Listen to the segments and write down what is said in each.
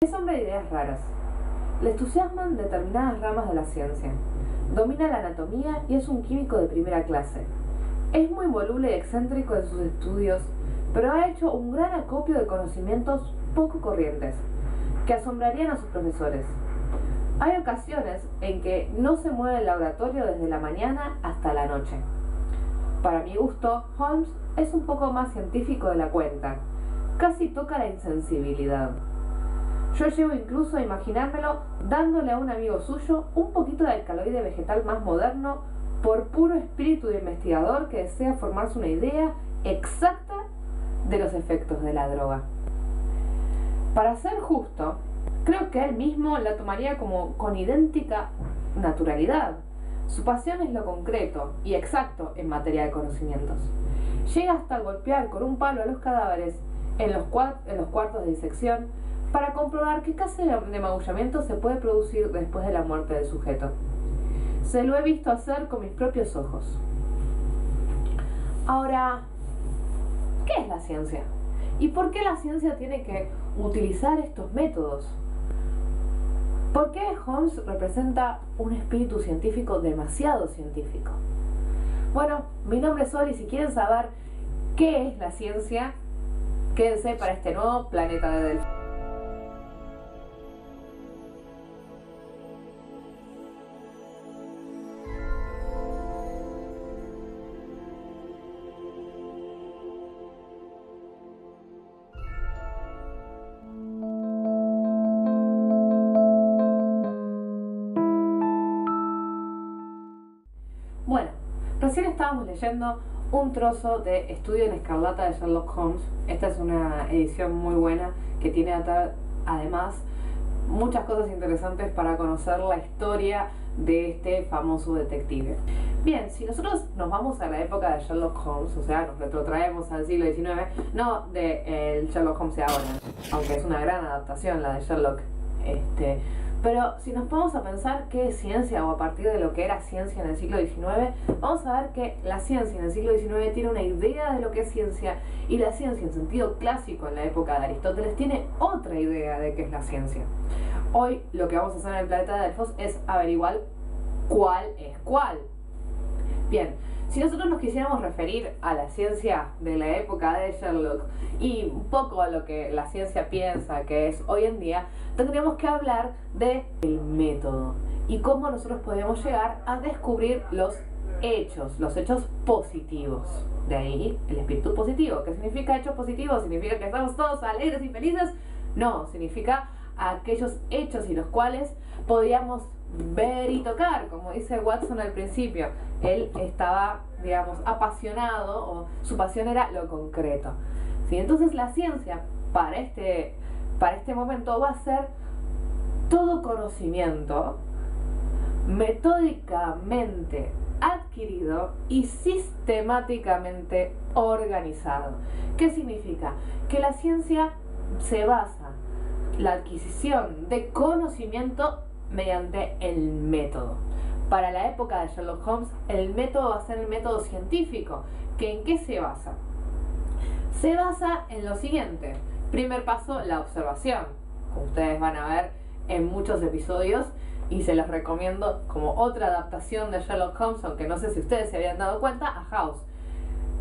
Es hombre de ideas raras. Le entusiasman determinadas ramas de la ciencia. Domina la anatomía y es un químico de primera clase. Es muy voluble y excéntrico en sus estudios, pero ha hecho un gran acopio de conocimientos poco corrientes, que asombrarían a sus profesores. Hay ocasiones en que no se mueve el laboratorio desde la mañana hasta la noche. Para mi gusto, Holmes es un poco más científico de la cuenta. Casi toca la insensibilidad. Yo llego incluso a imaginármelo dándole a un amigo suyo un poquito de alcaloide vegetal más moderno por puro espíritu de investigador que desea formarse una idea exacta de los efectos de la droga. Para ser justo, creo que él mismo la tomaría como con idéntica naturalidad. Su pasión es lo concreto y exacto en materia de conocimientos. Llega hasta golpear con un palo a los cadáveres en los cuartos de disección para comprobar qué clase de magullamiento se puede producir después de la muerte del sujeto. Se lo he visto hacer con mis propios ojos. Ahora, ¿qué es la ciencia? ¿Y por qué la ciencia tiene que utilizar estos métodos? ¿Por qué Holmes representa un espíritu científico demasiado científico? Bueno, mi nombre es Sol y si quieren saber qué es la ciencia, quédense para este nuevo Planeta de Delfos. Bueno, recién estábamos leyendo un trozo de Estudio en Escarlata de Sherlock Holmes. Esta es una edición muy buena que tiene además muchas cosas interesantes para conocer la historia de este famoso detective. Bien, si nosotros nos vamos a la época de Sherlock Holmes, o sea, nos retrotraemos al siglo XIX, no del Sherlock Holmes de ahora, aunque es una gran adaptación la de Sherlock, pero si nos ponemos a pensar qué es ciencia o a partir de lo que era ciencia en el siglo XIX, vamos a ver que la ciencia en el siglo XIX tiene una idea de lo que es ciencia y la ciencia en sentido clásico en la época de Aristóteles tiene otra idea de qué es la ciencia. Hoy lo que vamos a hacer en el Planeta de Delfos es averiguar cuál es cuál. Bien, si nosotros nos quisiéramos referir a la ciencia de la época de Sherlock y un poco a lo que la ciencia piensa que es hoy en día, tendríamos que hablar del método y cómo nosotros podemos llegar a descubrir los hechos positivos. De ahí el espíritu positivo. ¿Qué significa hechos positivos? ¿Significa que estamos todos alegres y felices? No, significa aquellos hechos y los cuales podíamos ver y tocar, como dice Watson al principio. Él estaba, digamos, apasionado, o su pasión era lo concreto. ¿Sí? Entonces la ciencia para este momento va a ser todo conocimiento metódicamente adquirido y sistemáticamente organizado. ¿Qué significa? Que la ciencia se basa la adquisición de conocimiento mediante el método. Para la época de Sherlock Holmes, el método va a ser el método científico. ¿En qué se basa? Se basa en lo siguiente. Primer paso, la observación. Como ustedes van a ver en muchos episodios, y se los recomiendo como otra adaptación de Sherlock Holmes, aunque no sé si ustedes se habían dado cuenta, a House.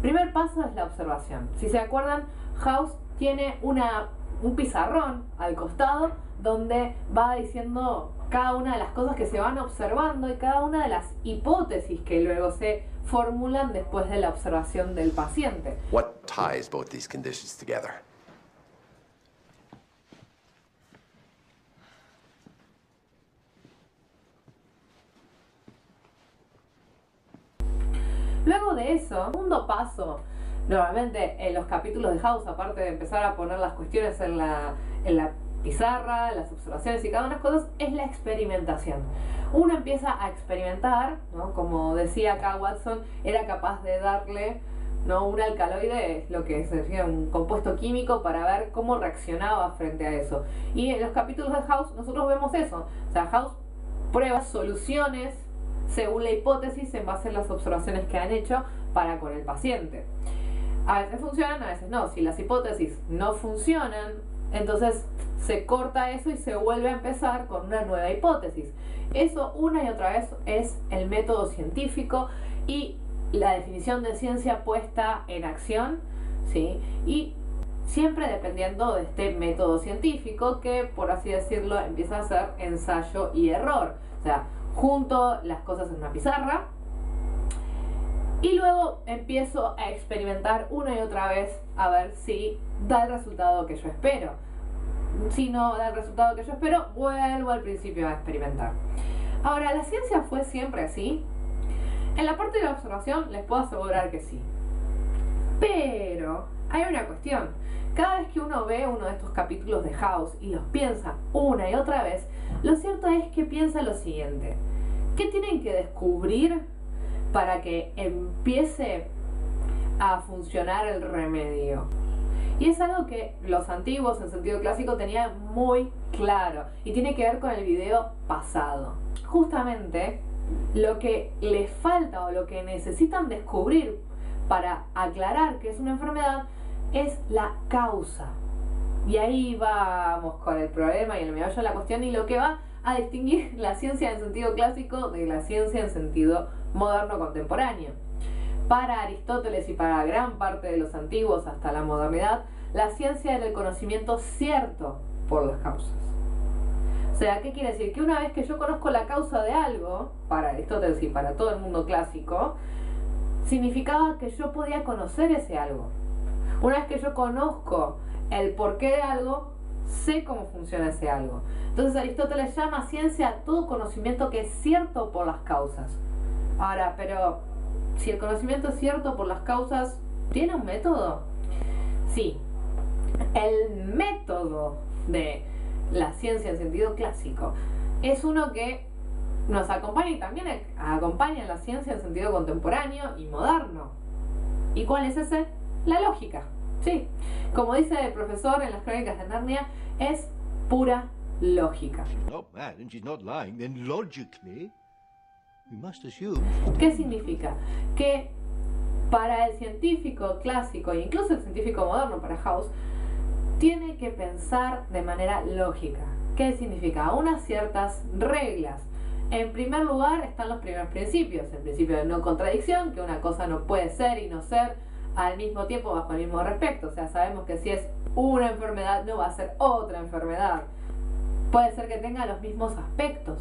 Primer paso es la observación. Si se acuerdan, House tiene un pizarrón al costado donde va diciendo cada una de las cosas que se van observando y cada una de las hipótesis que luego se formulan después de la observación del paciente. What ties both these conditions together? Luego de eso, segundo paso, normalmente en los capítulos de House, aparte de empezar a poner las cuestiones en la pizarra, las observaciones y cada una de las cosas, es la experimentación. Uno empieza a experimentar, ¿no? Como decía acá Watson, era capaz de darle, ¿no?, un alcaloide, lo que sería un compuesto químico, para ver cómo reaccionaba frente a eso. Y en los capítulos de House nosotros vemos eso. O sea, House prueba soluciones según la hipótesis en base a las observaciones que han hecho para con el paciente. A veces funcionan, a veces no. Si las hipótesis no funcionan, entonces se corta eso y se vuelve a empezar con una nueva hipótesis. Eso una y otra vez es el método científico y la definición de ciencia puesta en acción, ¿sí? Y siempre dependiendo de este método científico que, por así decirlo, empieza a ser ensayo y error. O sea, junto las cosas en una pizarra y luego empiezo a experimentar una y otra vez a ver si da el resultado que yo espero. Si no da el resultado que yo espero, vuelvo al principio a experimentar. Ahora, ¿la ciencia fue siempre así? En la parte de la observación les puedo asegurar que sí. Pero hay una cuestión. Cada vez que uno ve uno de estos capítulos de House y los piensa una y otra vez, lo cierto es que piensa lo siguiente. ¿Qué tienen que descubrir para que empiece a funcionar el remedio? Y es algo que los antiguos en sentido clásico tenían muy claro y tiene que ver con el video pasado. Justamente lo que les falta o lo que necesitan descubrir para aclarar que es una enfermedad es la causa. Y ahí vamos con el problema y el meollo de la cuestión y lo que va a distinguir la ciencia en sentido clásico de la ciencia en sentido moderno contemporáneo. Para Aristóteles y para gran parte de los antiguos hasta la modernidad, la ciencia era el conocimiento cierto por las causas. O sea, ¿qué quiere decir? Que una vez que yo conozco la causa de algo, para Aristóteles y para todo el mundo clásico, significaba que yo podía conocer ese algo. Una vez que yo conozco el porqué de algo, sé cómo funciona ese algo. Entonces Aristóteles llama ciencia todo conocimiento que es cierto por las causas. Ahora, pero si el conocimiento es cierto por las causas, ¿tiene un método? Sí. El método de la ciencia en sentido clásico es uno que nos acompaña y también acompaña la ciencia en sentido contemporáneo y moderno. ¿Y cuál es ese? La lógica. Sí. Como dice el profesor en las Crónicas de Narnia, es pura lógica. ¿Qué significa? Que para el científico clásico e incluso el científico moderno, para House, tiene que pensar de manera lógica. ¿Qué significa? Unas ciertas reglas. En primer lugar están los primeros principios. El principio de no contradicción, que una cosa no puede ser y no ser al mismo tiempo bajo el mismo respecto. O sea, sabemos que si es una enfermedad no va a ser otra enfermedad. Puede ser que tenga los mismos aspectos,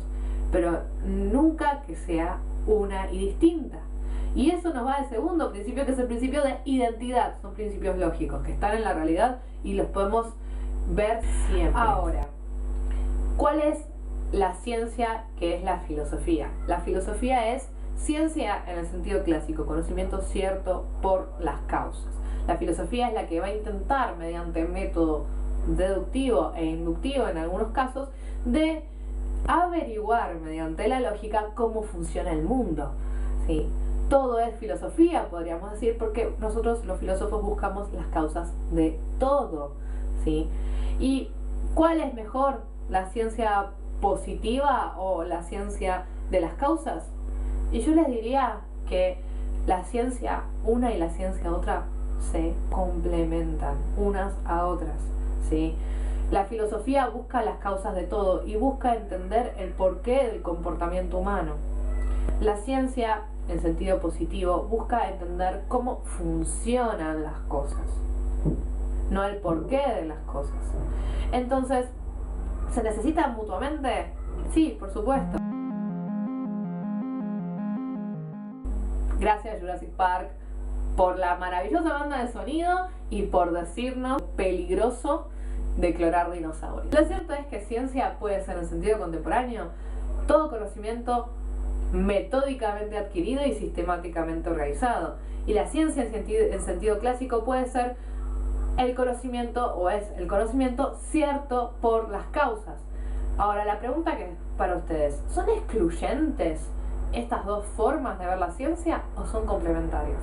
pero nunca que sea una y distinta. Y eso nos va al segundo principio, que es el principio de identidad. Son principios lógicos que están en la realidad y los podemos ver siempre. Ahora, ¿cuál es la ciencia que es la filosofía? La filosofía es ciencia en el sentido clásico, conocimiento cierto por las causas. La filosofía es la que va a intentar, mediante método deductivo e inductivo en algunos casos, de averiguar mediante la lógica cómo funciona el mundo. ¿Sí? Todo es filosofía, podríamos decir, porque nosotros los filósofos buscamos las causas de todo. ¿Sí? ¿Y cuál es mejor? ¿La ciencia positiva o la ciencia de las causas? Y yo les diría que la ciencia una y la ciencia otra se complementan unas a otras, ¿sí? La filosofía busca las causas de todo y busca entender el porqué del comportamiento humano. La ciencia, en sentido positivo, busca entender cómo funcionan las cosas, no el porqué de las cosas. Entonces, ¿se necesitan mutuamente? Sí, por supuesto. Gracias Jurassic Park por la maravillosa banda de sonido y por decirnos peligroso de clonar dinosaurios. Lo cierto es que ciencia puede ser en sentido contemporáneo todo conocimiento metódicamente adquirido y sistemáticamente organizado. Y la ciencia en sentido clásico puede ser el conocimiento, o es el conocimiento cierto por las causas. Ahora, la pregunta que es para ustedes: ¿son excluyentes estas dos formas de ver la ciencia o son complementarias?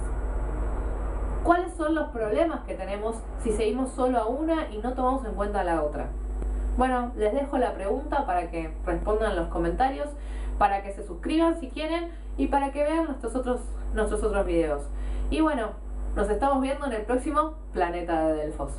¿Cuáles son los problemas que tenemos si seguimos solo a una y no tomamos en cuenta a la otra? Bueno, les dejo la pregunta para que respondan en los comentarios, para que se suscriban si quieren y para que vean nuestros otros videos. Y bueno, nos estamos viendo en el próximo Planeta de Delfos.